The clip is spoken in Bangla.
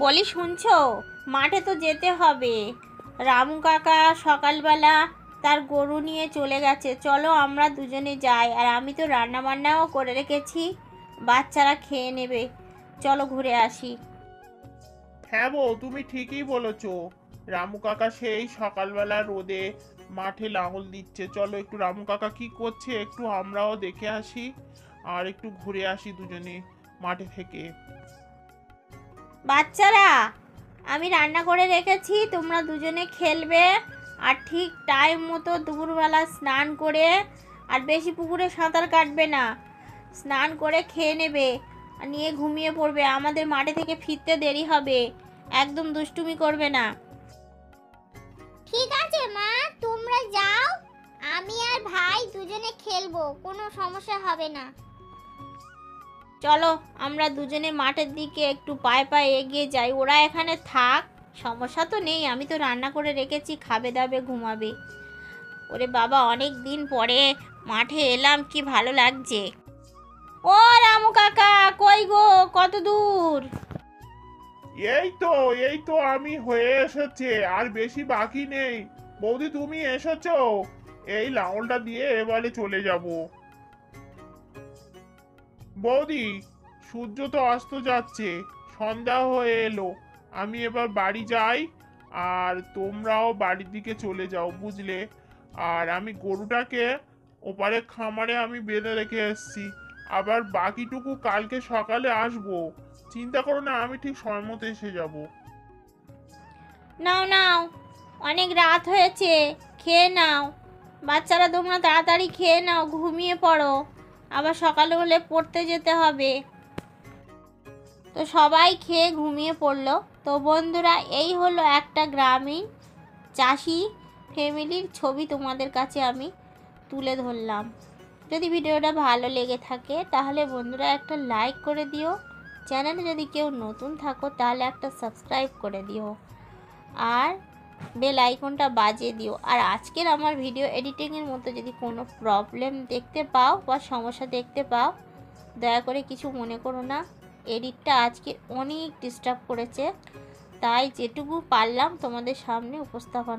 বলি শুনছো, মাঠে তো যেতে হবে। রামু কাকা সকালবেলা তার গরু নিয়ে চলে গেছে, চলো আমরা দুজনে যাই। আর আমি তো রান্না বান্নাও করে রেখেছি, বাচ্চারা খেয়ে নেবে। চলো ঘুরে আসি। হ্যাঁ বউ, তুমি ঠিকই বলেছো। রামু কাকা সেই সকালবেলা রোদে মাঠে লাঙল দিচ্ছে। চলো একটু রামু কাকা কি করছে একটু আমরাও দেখে আসি, আর একটু ঘুরে আসি দুজনে মাঠে থেকে। বাচ্চারা, আমি রান্না করে রেখেছি, তোমরা দুজনে খেলবে। আর ঠিক টাইম মতো দুপুরবেলা স্নান করে, আর বেশি পুকুরে সাঁতার কাটবে না, স্নান করে খেয়ে নেবে আর নিয়ে ঘুমিয়ে পড়বে। আমাদের মাঠে থেকে ফিরতে দেরি হবে, একদম দুষ্টুমি করবে না। ঠিক আছে মা, তোমরা যাও, আমি আর ভাই দুজনে খেলবো, কোনো সমস্যা হবে না। চলো আমরা দুজনে মাঠের দিকে একটু পায়ে পায়ে এগিয়ে যাই। ওরা এখানে থাক, সমস্যা তো নেই, আমি তো রান্না করে রেখেছি, খাবে দাবে ঘুমাবে। ওরে বাবা, অনেক দিন পরে মাঠে এলাম, কি ভালো লাগছে। ও রামু কাকা, কই গো, কত দূর? এই তো আমি হয়ে এসেছে, আর বেশি বাকি নেই। বৌদি তুমি এসেছো, এই লাঙলটা দিয়ে এবারে চলে যাব। বৌদি, সূর্য তো অস্ত যাচ্ছে, সন্ধ্যা হয়ে এলো। আমি এবার বাড়ি যাই, আর তোমরাও বাড়ির দিকে চলে যাও, বুঝলে? আর আমি গরুটাকে ওপারে খামারে আমি বেঁধে রেখে এসেছি। আবার বাকিটুকু কালকে সকালে আসবো। চিন্তা করো না, আমি ঠিক সময় মতো এসে যাব। নাও নাও, অনেক রাত হয়েছে, খেয়ে নাও। বাচ্চারা তোমরা তাড়াতাড়ি খেয়ে নাও, ঘুমিয়ে পড়ো, আবার সকালে হলে পড়তে যেতে হবে। তো সবাই খেয়ে ঘুমিয়ে পড়লো। তো বন্ধুরা, এই হলো একটা গ্রামীণ চাষি ফ্যামিলির ছবি তোমাদের কাছে আমি তুলে ধরলাম। যদি ভিডিওটা ভালো লেগে থাকে তাহলে বন্ধুরা একটা লাইক করে দিও। চ্যানেলে যদি কেউ নতুন থাকো তাহলে একটা সাবস্ক্রাইব করে দিও, আর বেল আইকনটা বাজিয়ে দিও। আর আজকের আমার ভিডিও এডিটিংয়ের মধ্যে যদি কোনো প্রবলেম দেখতে পাও বা সমস্যা দেখতে পাও, দয়া করে কিছু মনে করো না। এডিটটা আজকে অনেক ডিস্টার্ব করেছে, তাই যেটুকু পারলাম তোমাদের সামনে উপস্থাপন